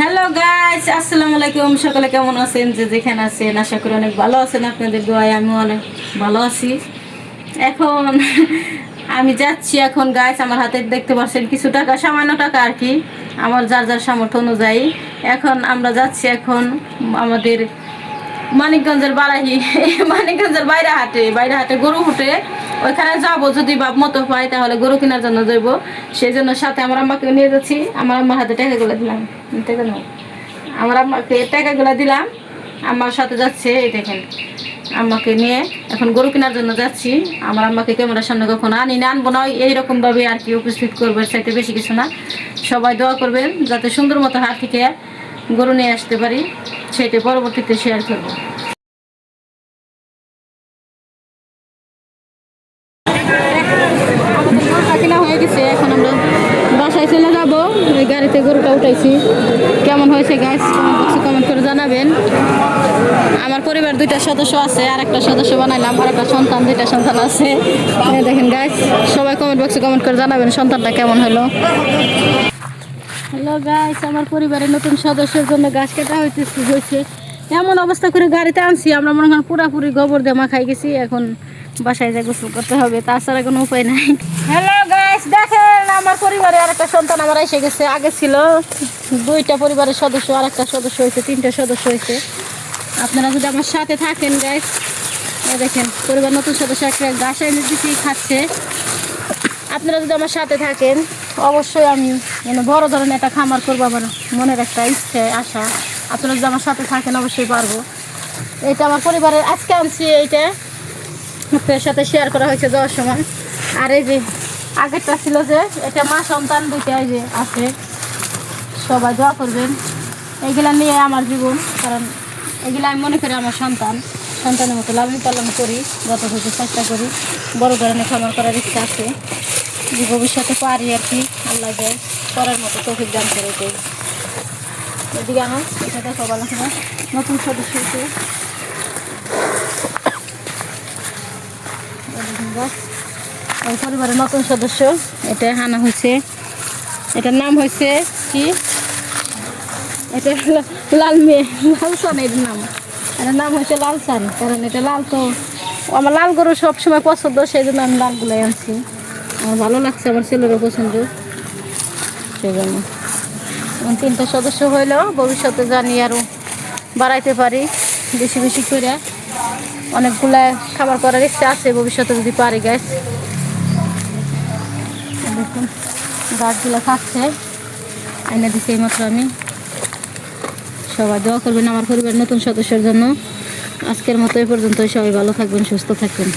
Hello guys, আসসালামু আলাইকুম। সকলে কেমন আছেন? যে যেখানে আছেন আশা করি অনেক ভালো আছেন। আপনাদের দোয়ায় আমিও অনেক ভালো আছি। এখন আমি যাচ্ছি এখন গাইস, আমার হাতে দেখতে পাচ্ছেন কিছু টাকা, সামান্য টাকা আর কি, আমার যার যার সামর্থ্য অনুযায়ী। এখন আমরা যাচ্ছি এখন আমাদের মানিকগঞ্জের বারাহি মানিকগঞ্জের বাইরে হাটে গরু ফুটে, ওইখানে যাবো। যদি বাপ মতো পাই তাহলে গরু কেনার জন্য যাইবো। সেই জন্য সাথে আমার আম্মাকে নিয়ে যাচ্ছি। আমার আম্মার হাতে টাকাগুলো দিলাম, টাকা নাও। আমার আম্মাকে টাকাগুলো দিলাম, আম্মার সাথে যাচ্ছে। এই দেখেন, আম্মাকে নিয়ে এখন গরু কেনার জন্য যাচ্ছি। আমার আম্মাকে ক্যামেরার সামনে কখনো আনবো না, এইরকমভাবে আর কি উপস্থিত করবে, চাইতে বেশি কিছু না। সবাই দোয়া করবেন যাতে সুন্দর মতো হাট থেকে গরু নিয়ে আসতে পারি, সেটা পরবর্তীতে শেয়ার করবো। কিনা হয়ে গেছে, এখন আমরা বাসায় চলে যাবো। ওই গাড়িতে গরুটা উঠাইছি। কেমন হয়েছে গাইস, কমেন্ট করে জানাবেন। আমার পরিবার 2টা সদস্য আছে, আর একটা সদস্য বানাইলাম, আর একটা সন্তান, 2টা সন্তান আছে। দেখেন গাইস, সবাই কমেন্ট বক্সে কমেন্ট করে জানাবেন সন্তানটা কেমন হলো। হ্যালো গাইস, আমার পরিবারের নতুন সদস্যের জন্য গাছ কাটা হয়েছে। এমন অবস্থা করে গাড়িতে আনছি, আমরা মনে করেন পুরাপুরি গোবর দিয়ে মাখাই গেছি। এখন বাসায় যা গোসল করতে হবে, তাছাড়া কোনো উপায় নাই। হ্যালো গাইস, দেখেন আমার পরিবারে আরেকটা সন্তান আমার এসে গেছে। আগে ছিল 2টা পরিবারের সদস্য, আর একটা সদস্য হয়েছে, 3টা সদস্য হয়েছে। আপনারা যদি আমার সাথে থাকেন গাইস, দেখেন পরিবার নতুন সদস্য একটা ঘাস এনে দিচ্ছি, খাচ্ছে। আপনারা যদি আমার সাথে থাকেন, অবশ্যই আমি বড় ধরনের একটা খামার করবো, আমার মনের একটা ইচ্ছে আশা। আপনারা যদি আমার সাথে থাকেন অবশ্যই পারবো। এটা আমার পরিবারের আজকে আনছি, এইটা আপনার সাথে শেয়ার করা হয়েছে যাওয়ার সময়। আর এই যে আগেরটা ছিল, যে এটা মা সন্তান 2টা যে আছে। সবাই দোয়া করবেন। এইগুলা নিয়ে আমার জীবন, কারণ এগুলো আমি মনে করি আমার সন্তানের মতো লালন পালন করি, যতটুকু চেষ্টা করি। বড় ধরনের খামার করার ইচ্ছা আছে, যে ভবিষ্যতে পারি আর কি, আল্লাহ যায় করার মতো তৌফিক দান করে। এদিকে আমার এটা দেখো, ভালো করে নতুন সদস্য হচ্ছে। ওই পরিবারের নতুন সদস্য, এটা আনা হয়েছে। এটার নাম হয়েছে কি, এটা লাল মেয়ে, লালসান। এটার নাম হয়েছে লালসান, কারণ এটা লাল। তো আমার লাল গরু সবসময় পছন্দ, সেই জন্য আমি লালগুলাই আনছি। আমার ভালো লাগছে, আমার ছেলেরও পছন্দ, সেই জন্য। 3টা সদস্য হইলেও ভবিষ্যতে জানি আরও বাড়াইতে পারি, বেশি বেশি করে। অনেকগুলা খাবার করার ইচ্ছা আছে ভবিষ্যতে যদি পারি গাছ। দেখুন গাছগুলো খাচ্ছে, এনে দিচ্ছি এইমাত্র আমি। সবাই দোয়া করবেন আমার পরিবারের নতুন সদস্যের জন্য। আজকের মতো এই পর্যন্ত, সবাই ভালো থাকবেন, সুস্থ থাকবেন।